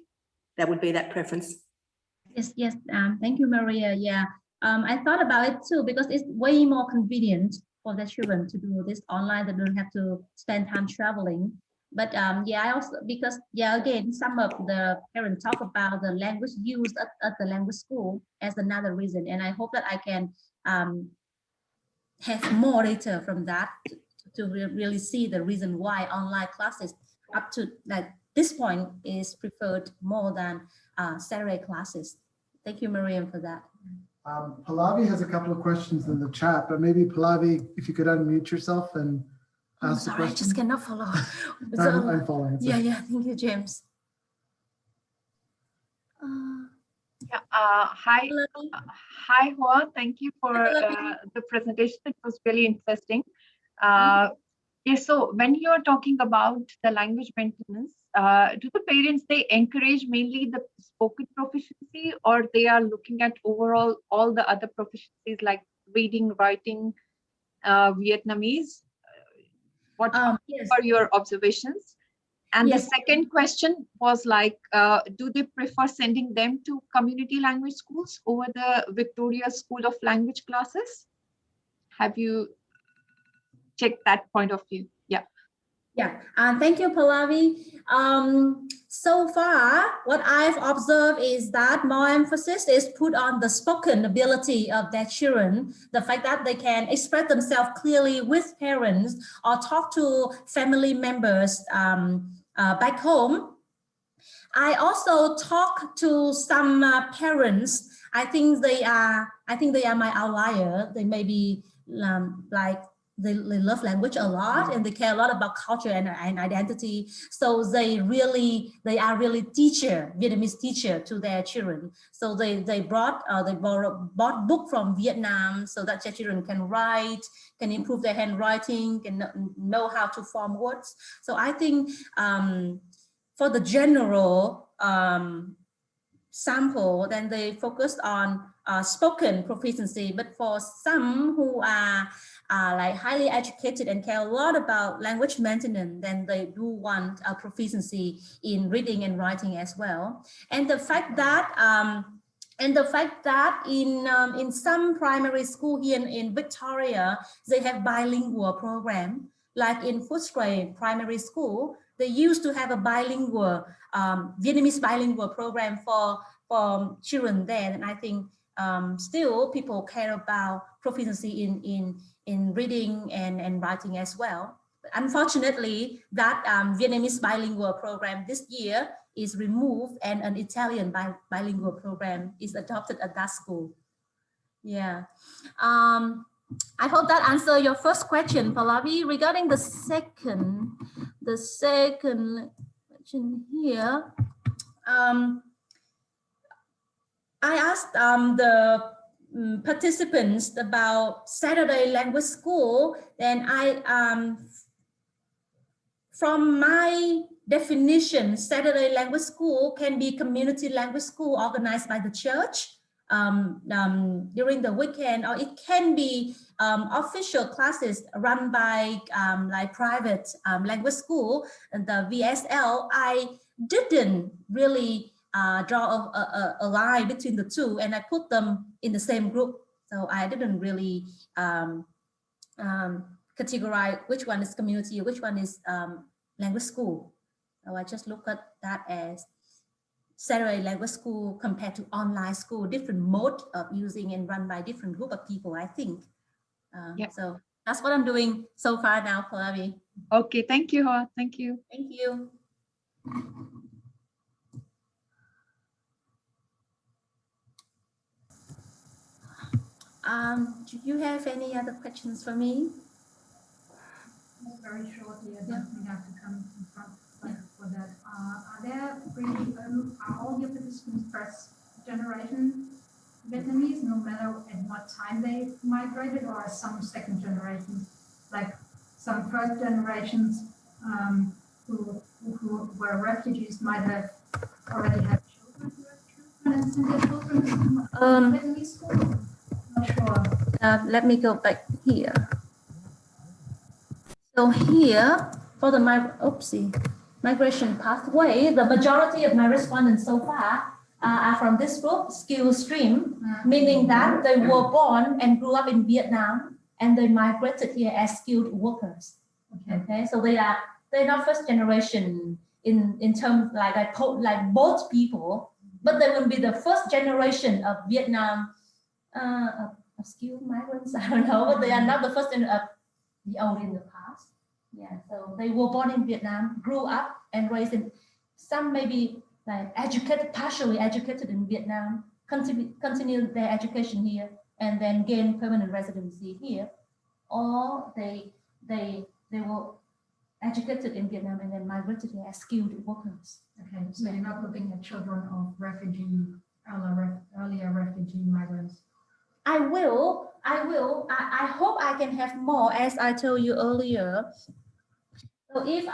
that would be that preference. Yes, thank you, Maria. Yeah, I thought about it too, because it's way more convenient for the children to do this online. They don't have to spend time traveling. But yeah, I also, because yeah, again, some of the parents talk about the language used at the language school as another reason. And I hope that I can have more data from that to really see the reason why online classes up to like this point is preferred more than Saturday classes. Thank you, Miriam, for that. Pallavi has a couple of questions in the chat, but maybe Pallavi, if you could unmute yourself and ask the question. I just cannot follow. I'm following. Yeah, thank you, James. Hi, Hoa. Thank you for the presentation. It was really interesting. Yeah, so when you are talking about the language maintenance, do the parents, they encourage mainly the spoken proficiency, or they are looking at overall all the other proficiencies like reading, writing, Vietnamese? What are your observations? And the second question was like, do they prefer sending them to community language schools over the Victoria School of Language classes? Have you checked that point of view? Yeah. Yeah, thank you, Pallavi. So far, what I've observed is that more emphasis is put on the spoken ability of their children, the fact that they can express themselves clearly with parents or talk to family members back home. I also talk to some parents. I think they are my outlier. They may be like they love language a lot and they care a lot about culture and identity. So they are really Vietnamese teacher to their children. So they bought book from Vietnam so that their children can write, can improve their handwriting, can know how to form words. So I think for the general sample, then they focused on spoken proficiency, but for some who are like highly educated and care a lot about language maintenance, then they do want a proficiency in reading and writing as well. And the fact that in some primary school here in Victoria, they have bilingual program, like in Footscray Primary School, they used to have a bilingual Vietnamese bilingual program for children there, and I think still people care about proficiency in reading and writing as well. But unfortunately, that Vietnamese bilingual program this year is removed, and an Italian bilingual program is adopted at that school. Yeah. I hope that answers your first question, Pallavi. Regarding the second question here, I asked the participants about Saturday language school, and from my definition, Saturday language school can be community language school organized by the church during the weekend, or it can be official classes run by like private language school, and the VSL. I didn't really draw a line between the two, and I put them in the same group. So I didn't really categorize which one is community, which one is language school. So I just look at that as Saturday language school compared to online school, different mode of using and run by different group of people, I think. So that's what I'm doing so far now, Pallavi. Okay, thank you, Hoa. Thank you. Thank you. Do you have any other questions for me? Very shortly, I don't think I have to come in front for that. Are all your participants first generation Vietnamese, no matter at what time they migrated, or are some second generation, like some first generations who were refugees might have already had children and send their children to Vietnamese school? Not sure. Let me go back here. So here, for the migration pathway, the majority of my respondents so far are from this group, skill stream, meaning that they were born and grew up in Vietnam and they migrated here as skilled workers. Okay, so they're not first generation in terms like both people, but they will be the first generation of Vietnam of skilled migrants. I don't know, but they are not the first of the old in the past. Yeah, so they were born in Vietnam, grew up and raised in some maybe like educated, partially educated in Vietnam, continued their education here, and then gain permanent residency here, or they were educated in Vietnam and then migrated here as skilled workers. Okay, so you're not looking at children of earlier refugee migrants. I will. I hope I can have more, as I told you earlier. So if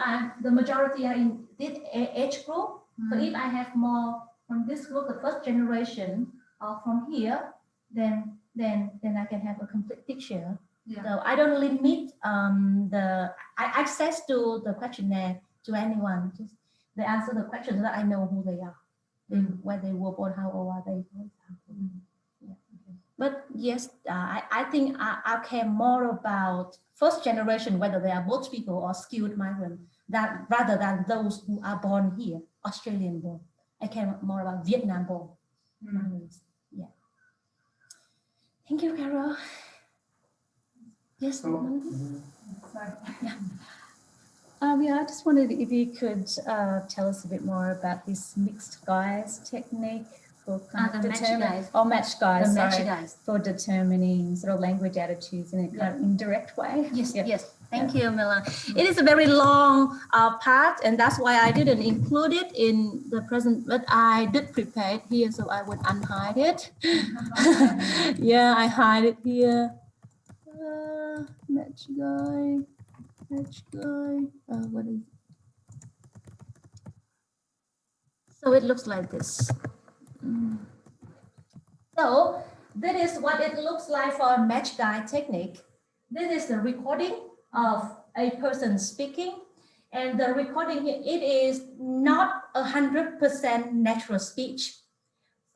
the majority are in this age group, so if I have more from this group, the first generation, or from here, then I can have a complete picture. Yeah. So I don't limit the access to the questionnaire to anyone. Just they answer the questions that I know who they are, where they were born, how old are they, for example. Yeah. But yes, I think I care more about first generation, whether they are both people or skilled migrants, that rather than those who are born here, Australian born. I care more about Vietnam born migrants. Yeah. Thank you, Carol. Yes. Yeah. I just wondered if you could tell us a bit more about this mixed guise technique for match guys for determining sort of language attitudes in a kind of indirect way. Yes, yes. Thank you, Mila. It is a very long part, and that's why I didn't include it in the present, but I did prepare it here, so I would unhide it. Yeah, I hide it here. Match guy. What is it? So it looks like this. So this is what it looks like for a match guy technique. This is the recording of a person speaking, and the recording here, it is not 100% natural speech.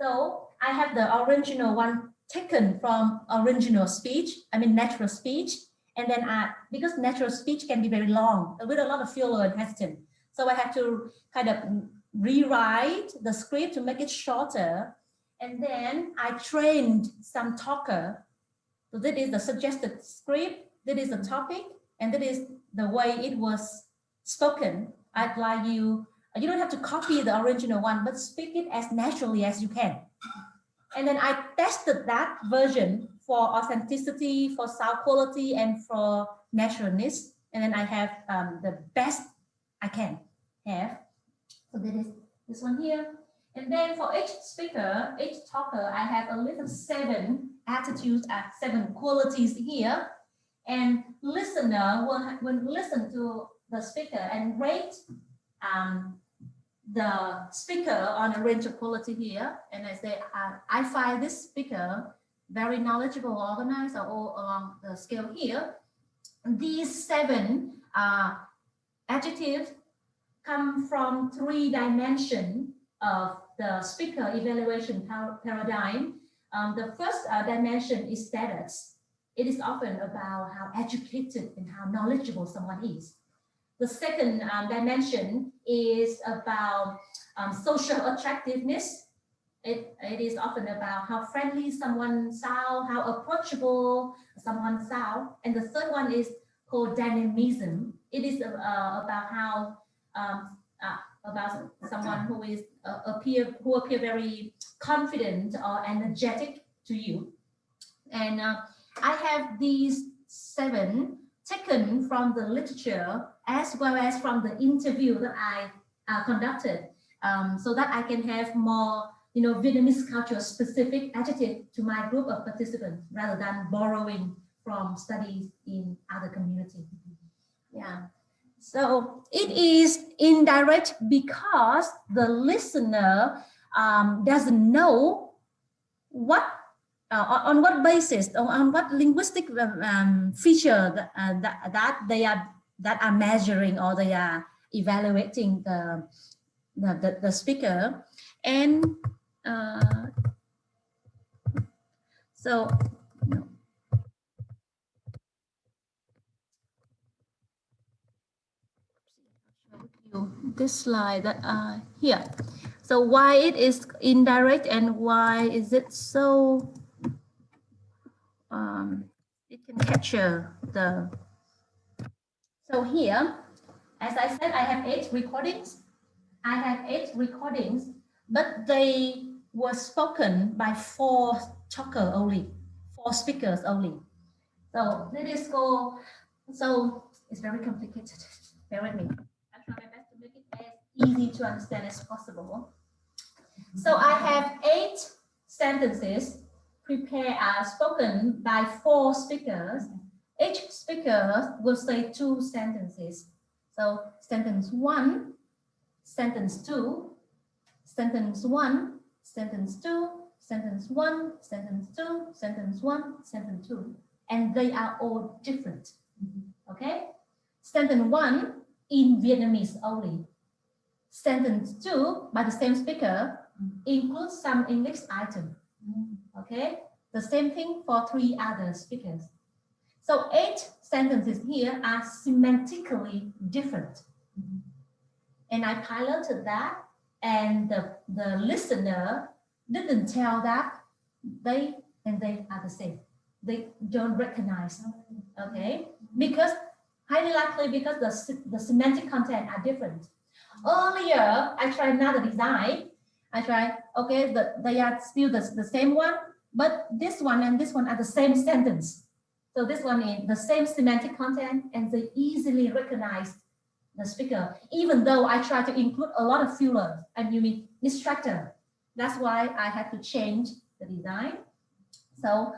So I have the original one taken from original speech, natural speech. And then because natural speech can be very long with a lot of filler and hesitant. So I have to kind of rewrite the script to make it shorter. And then I trained some talker. So this is the suggested script, this is the topic, and that is the way it was spoken. I'd like you don't have to copy the original one, but speak it as naturally as you can. And then I tested that version for authenticity, for sound quality, and for naturalness. And then I have the best I can have. So that is this one here. And then for each speaker, each talker, I have a little 7 attitudes, 7 qualities here. And listener will listen to the speaker and rate the speaker on a range of quality here. And I say, I find this speaker very knowledgeable, organized, all along the scale here. These 7 adjectives come from 3 dimensions of the speaker evaluation paradigm. The first dimension is status. it is often about how educated and how knowledgeable someone is. The second dimension is about social attractiveness. It is often about how friendly someone sounds, how approachable someone sounds. And the third one is called dynamism. It is about how about someone who is appear very confident or energetic to you. And I have these 7 taken from the literature as well as from the interview that I conducted, so that I can have more, Vietnamese culture specific adjective to my group of participants rather than borrowing from studies in other communities. Yeah. So it is indirect because the listener doesn't know what on what basis, on what linguistic feature that they are measuring or they are evaluating the speaker. And so this slide that here. So why it is indirect and why is it so it can capture the. So here, as I said, I have 8 recordings. I have 8 recordings, but they were spoken by 4 talkers only, 4 speakers only. So let us go. So it's very complicated. Bear with me. I'll try my best to make it as easy to understand as possible. So I have 8 sentences spoken by 4 speakers. Each speaker will say 2 sentences. So sentence 1, sentence 2, sentence 1, sentence 2, sentence 1, sentence 2, sentence 1, sentence 2. And they are all different. Okay? Sentence 1 in Vietnamese only. Sentence 2 by the same speaker includes some English item. Okay? The same thing for 3 other speakers. So 8 sentences here are semantically different. And I piloted that, and the listener didn't tell that they are the same. They don't recognize, okay? Because highly likely because the semantic content are different. Earlier, I tried another design. I tried, okay, they are still the same one, but this one and this one are the same sentence. So this one is the same semantic content and they easily recognize the speaker, even though I try to include a lot of fillers and distractor. That's why I had to change the design. So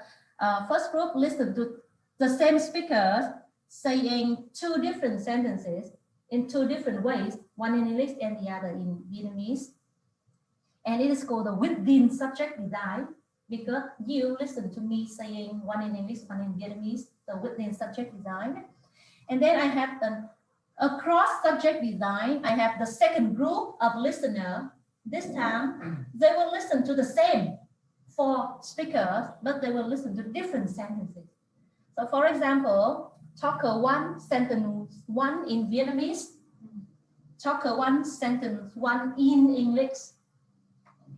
first group listened to the same speakers saying 2 different sentences in 2 different ways, one in English and the other in Vietnamese. And it is called the within subject design because you listen to me saying one in English, one in Vietnamese, the within subject design. And then I have a cross subject design. I have the second group of listener. This time they will listen to the same 4 speakers, but they will listen to different sentences. So for example, talker 1, sentence 1 in Vietnamese, talker 1, sentence 1 in English.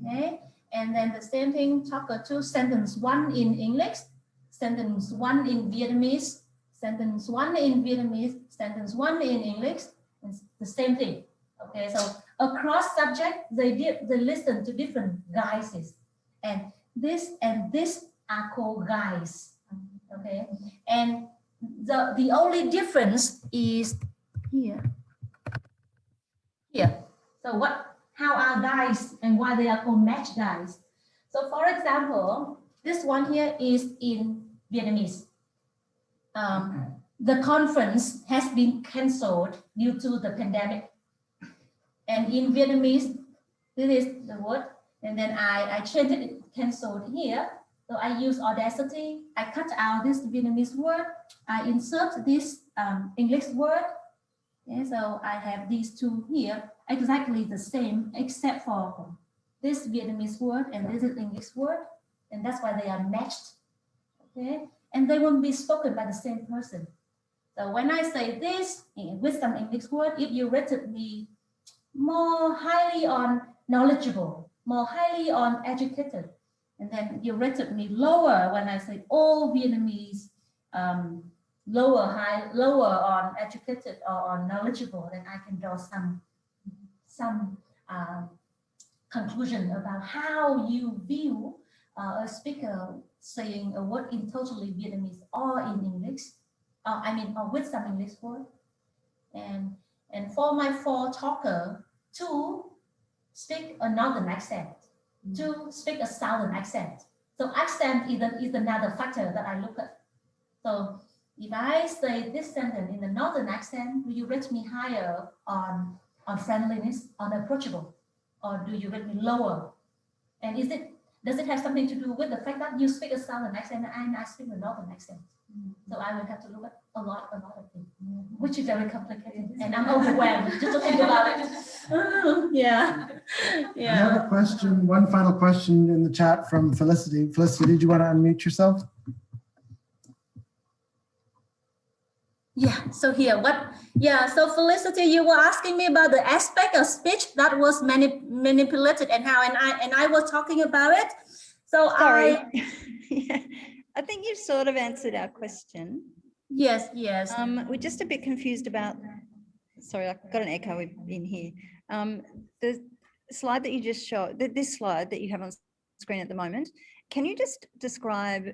Okay, and then the same thing, talker 2, sentence 1 in English, sentence 1 in Vietnamese, sentence 1 in Vietnamese, sentence 1 in English, and the same thing. Okay, so across subject, they listen to different guises, and this are called guides. Okay, and the only difference is here. So how are guides and why they are called match guides? So for example, this one here is in Vietnamese. The conference has been cancelled due to the pandemic. And in Vietnamese, this is the word. And then I changed it, cancelled here. So I use Audacity. I cut out this Vietnamese word. I insert this English word. Okay, so I have these 2 here, exactly the same, except for this Vietnamese word and this is English word. And that's why they are matched. Okay. and they won't be spoken by the same person. So when I say this with some English word, if you rated me more highly on knowledgeable, more highly on educated, and then you rated me lower when I say all Vietnamese, lower on educated or on knowledgeable, then I can draw some conclusion about how you view a speaker saying a word in totally Vietnamese or in English, or with some English word. And for my four talker to speak a northern accent, to speak a southern accent. So accent is another factor that I look at. So if I say this sentence in the northern accent, will you rate me higher on friendliness, on approachable, or do you rate me lower? And does it have something to do with the fact that you speak a southern accent and I speak a northern accent? So I will have to look at a lot of things, which is very complicated, and I'm overwhelmed just to think about it. Yeah. I have a question, one final question in the chat from Felicity. Felicity, did you want to unmute yourself? Yeah, so here, so Felicity, you were asking me about the aspect of speech that was manipulated and how, and I was talking about it. So sorry. Yeah, I think you've sort of answered our question. Yes. We're just a bit confused about, sorry, I've got an echo in here. The slide that you just showed, this slide that you have on screen at the moment, can you just describe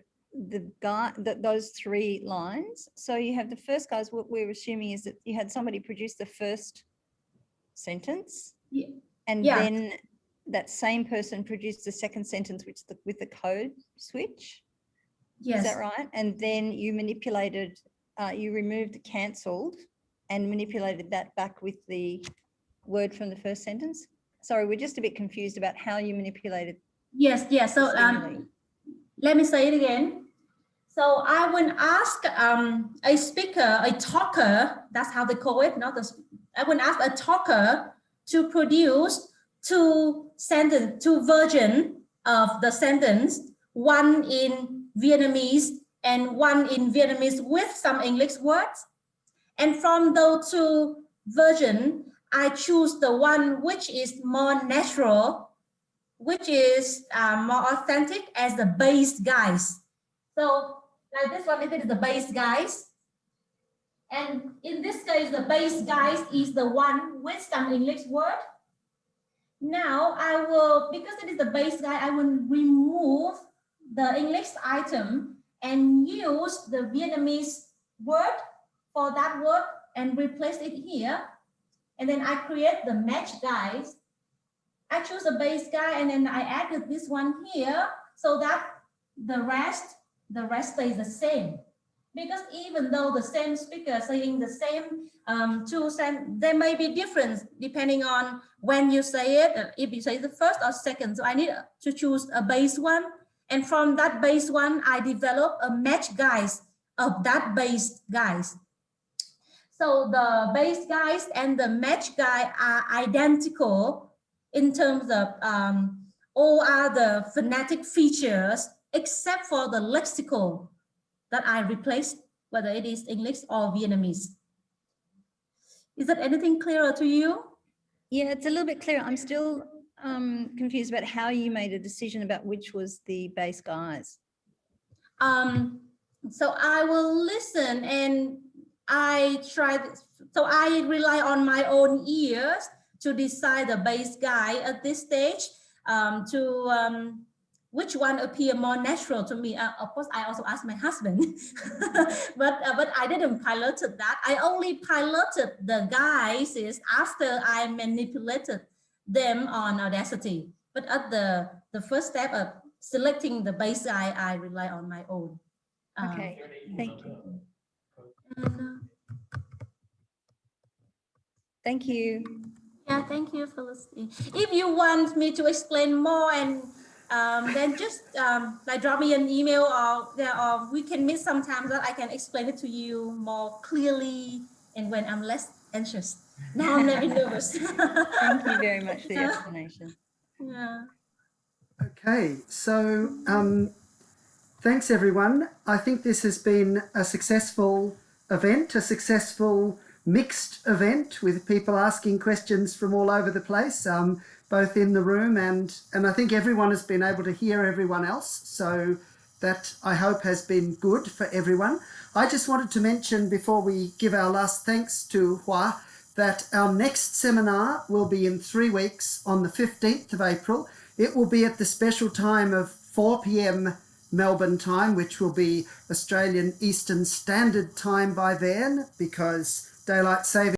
those three lines? So you have the first guys, what we're assuming is that you had somebody produce the first sentence, and then that same person produced the second sentence, which with the code switch. Yes. Is that right? And then you manipulated, you removed the cancelled and manipulated that back with the word from the first sentence. Sorry, we're just a bit confused about how you manipulated. Yes. So let me say it again. So I would ask a speaker, a talker, that's how they call it, I would ask a talker to produce two versions of the sentence, one in Vietnamese and one in Vietnamese with some English words. And from those two versions, I choose the one which is more natural, which is more authentic as the base guys. So like this one, it is the base guys. And in this case, the base guys is the one with some English word. Now I will, because it is the base guy, I will remove the English item and use the Vietnamese word for that word and replace it here. And then I create the match guys. I choose a base guy and then I added this one here so that the rest stays the same. Because even though the same speaker saying the same there may be difference depending on when you say it, if you say the first or second. So I need to choose a base one. And from that base one, I develop a match guys of that base guys. So the base guys and the match guy are identical in terms of all other phonetic features except for the lexical that I replaced, whether it is English or Vietnamese. Is that anything clearer to you? Yeah, it's a little bit clearer. I'm still confused about how you made a decision about which was the base guys. So I will listen and I rely on my own ears to decide the base guy at this stage, which one appear more natural to me. Of course, I also asked my husband, but I didn't piloted that. I only piloted the guys after I manipulated them on Audacity. But at the first step of selecting the base guy, I rely on my own. Okay, thank you. Thank you. Yeah, thank you, Felicity. If you want me to explain more, and then just like drop me an email, or we can meet sometimes that I can explain it to you more clearly and when I'm less anxious. Now I'm very nervous. Thank you very much for the explanation. Yeah. Okay, so Thanks, everyone. I think this has been a successful event, a successful mixed event with people asking questions from all over the place, both in the room and I think everyone has been able to hear everyone else. So that I hope has been good for everyone. I just wanted to mention before we give our last thanks to Hoa that our next seminar will be in 3 weeks on the 15th of April. It will be at the special time of 4 p.m. Melbourne time, which will be Australian Eastern Standard Time by then, because daylight saving